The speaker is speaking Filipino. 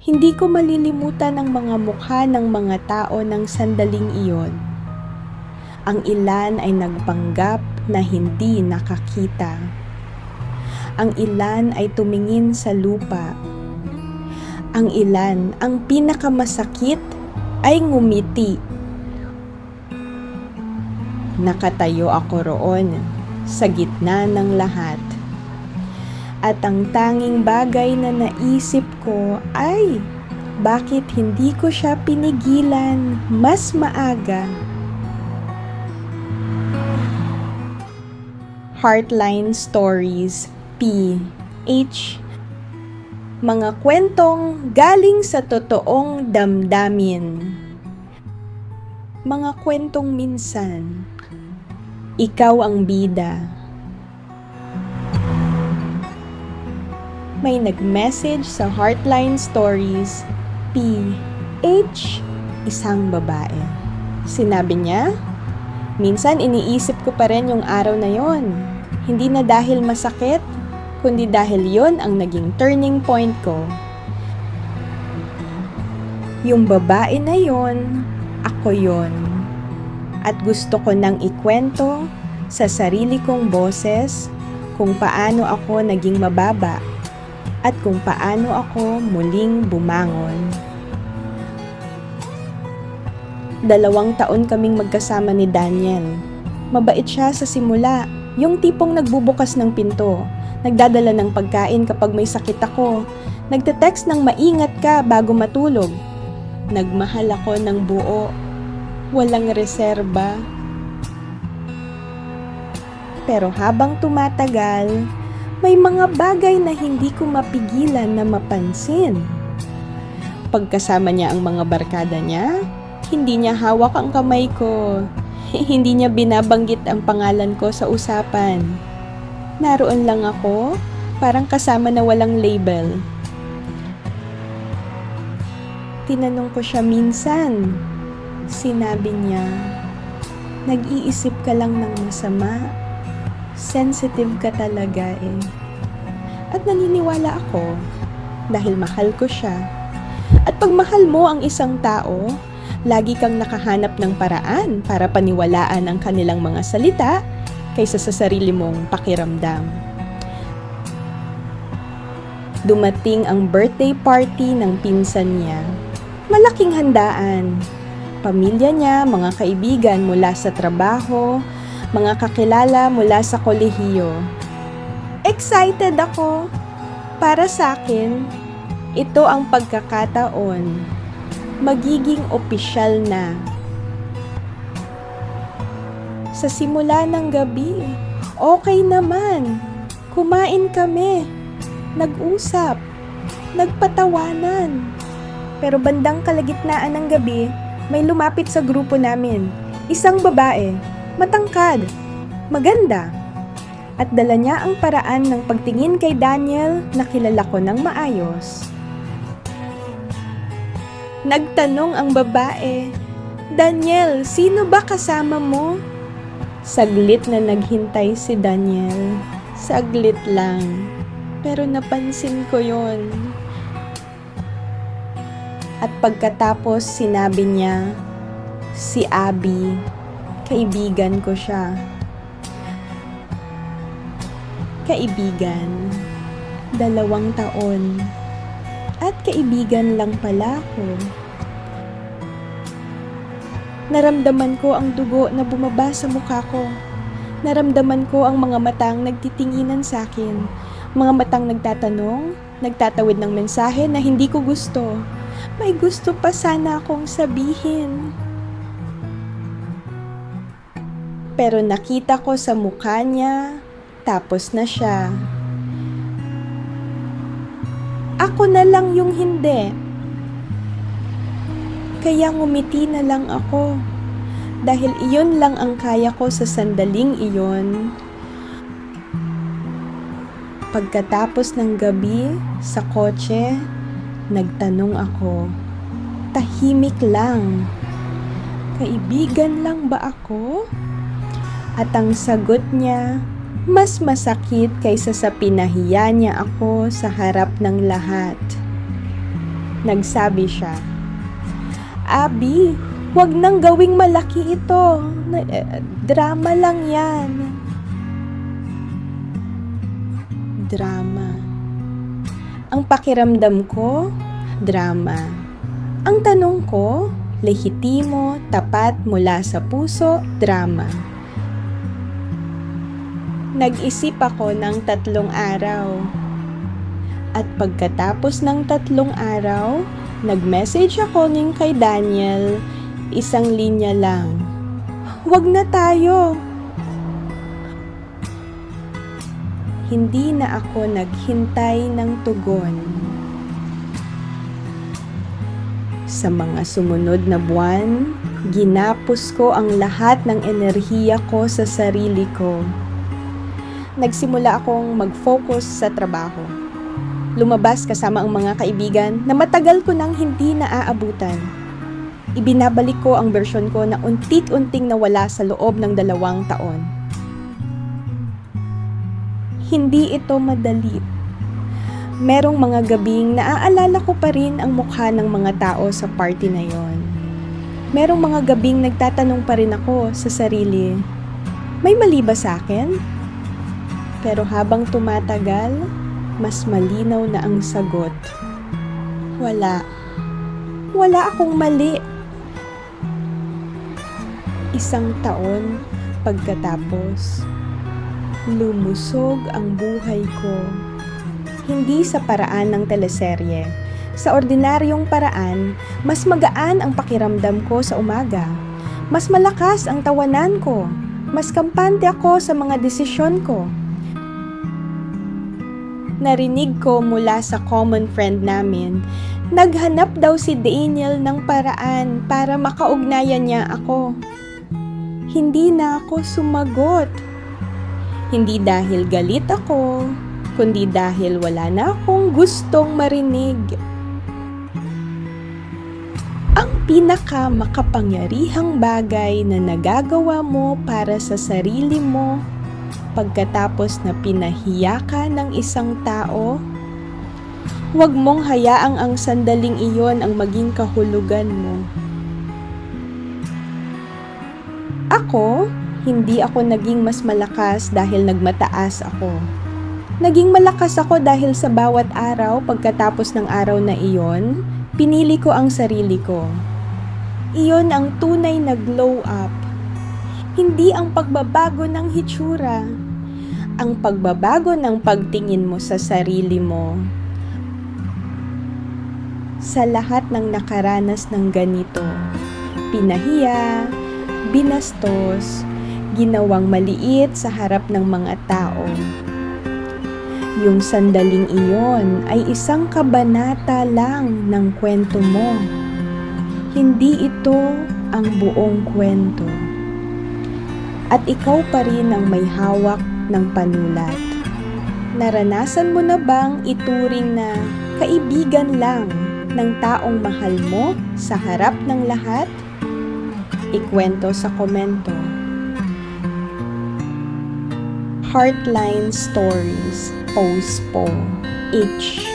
Hindi ko malilimutan ang mga mukha ng mga tao ng sandaling iyon. Ang ilan ay nagpanggap na hindi nakakita. Ang ilan ay tumingin sa lupa. Ang ilan, ang pinakamasakit, ay ngumiti. Nakatayo ako roon sa gitna ng lahat. At ang tanging bagay na naisip ko ay bakit hindi ko siya pinigilan mas maaga. Heartline Stories PH. Mga kwentong galing sa totoong damdamin. Mga kwentong minsan, ikaw ang bida. May nag-message sa Heartline Stories PH, isang babae. Sinabi niya, minsan iniisip ko pa rin yung araw na yon. Hindi na dahil masakit, kundi dahil yon ang naging turning point ko. Yung babae na yon, ako yon. At gusto ko nang ikwento sa sarili kong boses kung paano ako naging mababa at kung paano ako muling bumangon. 2 taon kaming magkasama ni Daniel. Mabait siya sa simula, yung tipong nagbubukas ng pinto, nagdadala ng pagkain kapag may sakit ako, nagte-text ng maingat ka bago matulog. Nagmahal ako ng buo, walang reserba. Pero habang tumatagal, may mga bagay na hindi ko mapigilan na mapansin. Pagkasama niya ang mga barkada niya, hindi niya hawak ang kamay ko. Hindi niya binabanggit ang pangalan ko sa usapan. Naroon lang ako, parang kasama na walang label. Tinanong ko siya minsan. Sinabi niya, nag-iisip ka lang ng masama. Sensitive ka talaga eh. At naniniwala ako dahil mahal ko siya. At pag mahal mo ang isang tao, lagi kang nakahanap ng paraan para paniwalaan ang kanilang mga salita kaysa sa sarili mong pakiramdam. Dumating ang birthday party ng pinsan niya. Malaking handaan. Pamilya niya, mga kaibigan mula sa trabaho, mga kakilala mula sa kolehiyo. Excited ako. Para sa akin, ito ang pagkakataon. Magiging opisyal na. Sa simula ng gabi, okay naman. Kumain kami. Nag-usap. Nagpatawanan. Pero bandang kalagitnaan ng gabi, may lumapit sa grupo namin. Isang babae. Matangkad, maganda, at dala niya ang paraan ng pagtingin kay Daniel na kilala ko ng maayos. Nagtanong ang babae, Daniel, sino ba kasama mo? Saglit na naghintay si Daniel. Saglit lang, pero napansin ko yon. At pagkatapos sinabi niya, si Abby. Kaibigan ko siya. Kaibigan. 2 taon. At kaibigan lang pala ako. Naramdaman ko ang dugo na bumaba sa mukha ko. Naramdaman ko ang mga matang nagtitinginan sa akin. Mga matang nagtatanong, nagtatawid ng mensahe na hindi ko gusto. May gusto pa sana akong sabihin. Pero nakita ko sa mukha niya, tapos na siya. Ako na lang yung hindi. Kaya ngumiti na lang ako. Dahil iyon lang ang kaya ko sa sandaling iyon. Pagkatapos ng gabi, sa kotse, nagtanong ako. Tahimik lang. Kaibigan lang ba ako? At ang sagot niya, mas masakit kaysa sa pinahiya niya ako sa harap ng lahat. Nagsabi siya, "Abby, huwag nang gawing malaki ito. Drama lang yan." Drama. Ang pakiramdam ko, drama. Ang tanong ko, lehitimo, tapat mula sa puso, drama. Nag-isip ako ng 3 araw. At pagkatapos ng 3 araw, nag-message ako kay Daniel, 1 linya lang. "Huwag na tayo." Hindi na ako naghintay ng tugon. Sa mga sumunod na buwan, ginapos ko ang lahat ng enerhiya ko sa sarili ko. Nagsimula akong mag-focus sa trabaho. Lumabas kasama ang mga kaibigan na matagal ko nang hindi naaabutan. Ibinabalik ko ang bersyon ko na unti-unting nawala sa loob ng 2 taon. Hindi ito madali. Merong mga gabing naaalala ko pa rin ang mukha ng mga tao sa party na yon. Merong mga gabing nagtatanong pa rin ako sa sarili, may mali ba sa akin? Pero habang tumatagal, mas malinaw na ang sagot. Wala. Wala akong mali. 1 taon pagkatapos, lumusog ang buhay ko. Hindi sa paraan ng teleserye. Sa ordinaryong paraan, mas magaan ang pakiramdam ko sa umaga. Mas malakas ang tawanan ko. Mas kampante ako sa mga desisyon ko. Narinig ko mula sa common friend namin, naghanap daw si Daniel ng paraan para makaugnayan niya ako. Hindi na ako sumagot. Hindi dahil galit ako, kundi dahil wala na akong gustong marinig. Ang pinakamakapangyarihang bagay na nagagawa mo para sa sarili mo pagkatapos na pinahiya ka ng isang tao, huwag mong hayaang ang sandaling iyon ang maging kahulugan mo. Hindi ako naging mas malakas dahil nagmataas ako. Naging malakas ako dahil sa bawat araw pagkatapos ng araw na iyon, pinili ko ang sarili ko. Iyon ang tunay na glow up. Hindi ang pagbabago ng hitsura. Ang pagbabago ng pagtingin mo sa sarili mo. Sa lahat ng nakaranas ng ganito, pinahiya, binastos, ginawang maliit sa harap ng mga tao. Yung sandaling iyon ay isang kabanata lang ng kwento mo. Hindi ito ang buong kwento. At ikaw pa rin ang may hawak ng panulat. Naranasan mo na bang ituring na kaibigan lang ng taong mahal mo sa harap ng lahat? Ikwento sa komento. Heartline Stories, Post po, H.